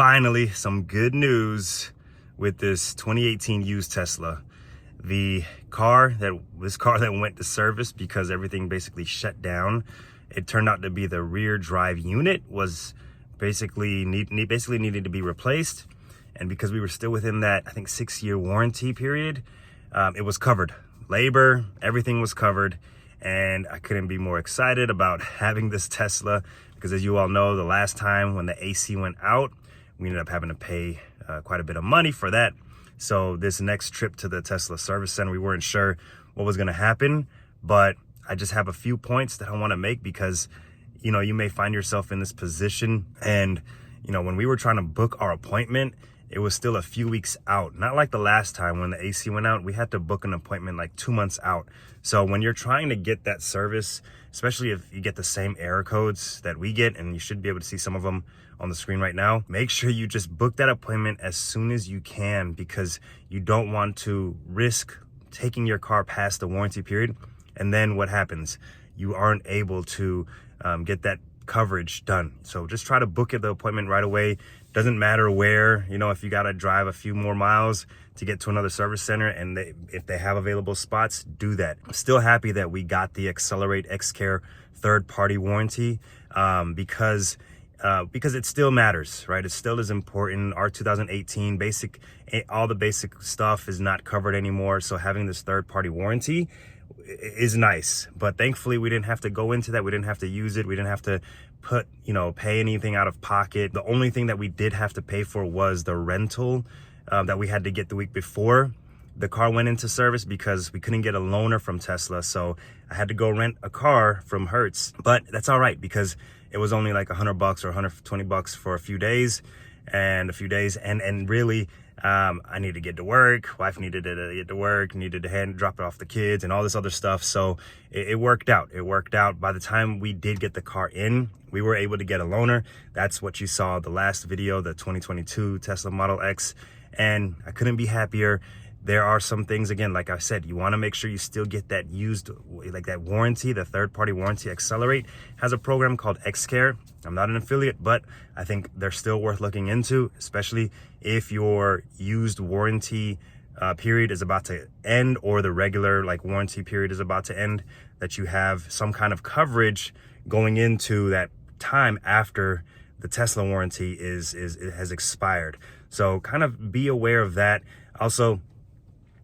Finally, some good news with this 2018 used Tesla. This car that went to service because everything basically shut down, it turned out to be the rear drive unit was basically needed to be replaced. And because we were still within that, I think 6-year warranty period, it was covered. Labor, everything was covered. And I couldn't be more excited about having this Tesla because, as you all know, the last time when the AC went out, we ended up having to pay quite a bit of money for that. So this next trip to the Tesla service center, we weren't sure what was going to happen, but I just have a few points that I want to make because, you know, you may find yourself in this position. And, you know, when we were trying to book our appointment, it was still a few weeks out. Not like the last time when the AC went out, we had to book an appointment like 2 months out. So when you're trying to get that service, especially if you get the same error codes that we get, and you should be able to see some of them on the screen right now, make sure you just book that appointment as soon as you can, because you don't want to risk taking your car past the warranty period. And then what happens? You aren't able to get that coverage done. So just try to book the appointment right away. Doesn't matter where, you know, if you got to drive a few more miles to get to another service center, and if they have available spots, do that. I'm still happy that we got the Accelerate XCare third-party warranty because it still matters, right? It still is important. Our 2018 all the basic stuff is not covered anymore. So having this third-party warranty is nice, but thankfully we didn't have to go into that. We didn't have to use it. We didn't have to pay anything out of pocket. The only thing that we did have to pay for was the rental that we had to get the week before the car went into service, because we couldn't get a loaner from Tesla. So I had to go rent a car from Hertz, but that's all right because it was only like $100 or $120 for a few days. And really, I needed to get to work. Wife needed to get to work, needed to drop it off the kids and all this other stuff. So it worked out. It worked out. By the time we did get the car in, we were able to get a loaner. That's what you saw the last video, the 2022 Tesla Model X. And I couldn't be happier. There are some things, again, like I said, you want to make sure you still get that used, like that warranty, the third-party warranty. Accelerate has a program called XCare. I'm not an affiliate, but I think they're still worth looking into, especially if your used warranty period is about to end, or the regular warranty period is about to end, that you have some kind of coverage going into that time after the Tesla warranty has expired. So kind of be aware of that. Also,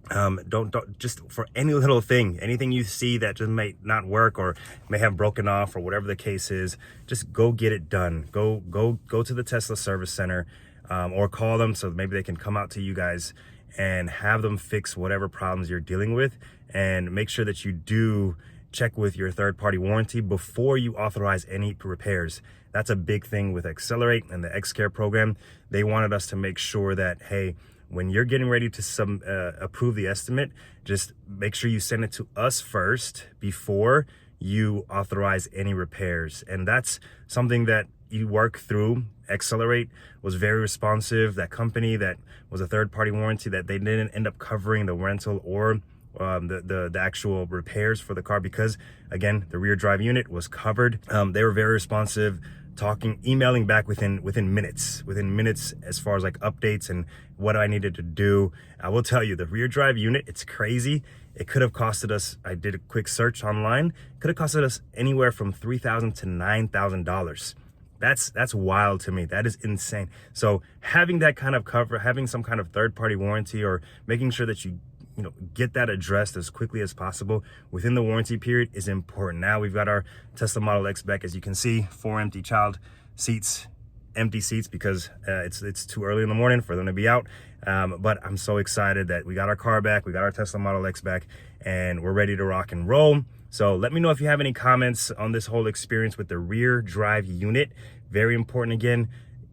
don't just for any little thing, anything you see that just may not work or may have broken off or whatever the case is, just go get it done. Go to the Tesla service center, or call them so maybe they can come out to you guys and have them fix whatever problems you're dealing with. And make sure that you do check with your third-party warranty before you authorize any repairs. That's a big thing with Accelerate and the XCare program. They wanted us to make sure that, hey, when you're getting ready to approve the estimate, just make sure you send it to us first before you authorize any repairs. And that's something that you work through. Accelerate was very responsive. That company that was a third-party warranty, that they didn't end up covering the rental or the actual repairs for the car, because again, the rear drive unit was covered. They were very responsive, emailing back within minutes as far as updates and what I needed to do. I will tell you, the rear drive unit, it's crazy. It could have costed us, I did a quick search online, could have costed us anywhere from $3,000 to $9,000. That's wild to me. That is insane. So having that kind of cover, having some kind of third-party warranty, or making sure that you get that addressed as quickly as possible within the warranty period is important. Now we've got our Tesla Model X back. As you can see, 4 empty child seats, empty seats because it's too early in the morning for them to be out. But I'm so excited that we got our car back. We got our Tesla Model X back, and we're ready to rock and roll. So let me know if you have any comments on this whole experience with the rear drive unit. Very important. Again,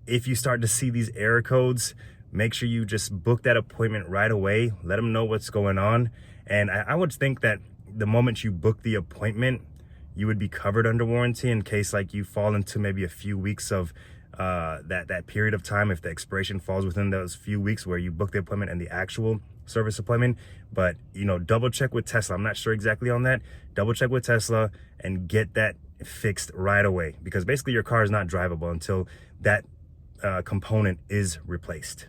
if you start to see these error codes, make sure you just book that appointment right away. Let them know what's going on. And I would think that the moment you book the appointment, you would be covered under warranty in case you fall into maybe a few weeks of that period of time, if the expiration falls within those few weeks where you book the appointment and the actual service appointment. But double check with Tesla. I'm not sure exactly on that. Double check with Tesla and get that fixed right away, because basically your car is not drivable until that component is replaced.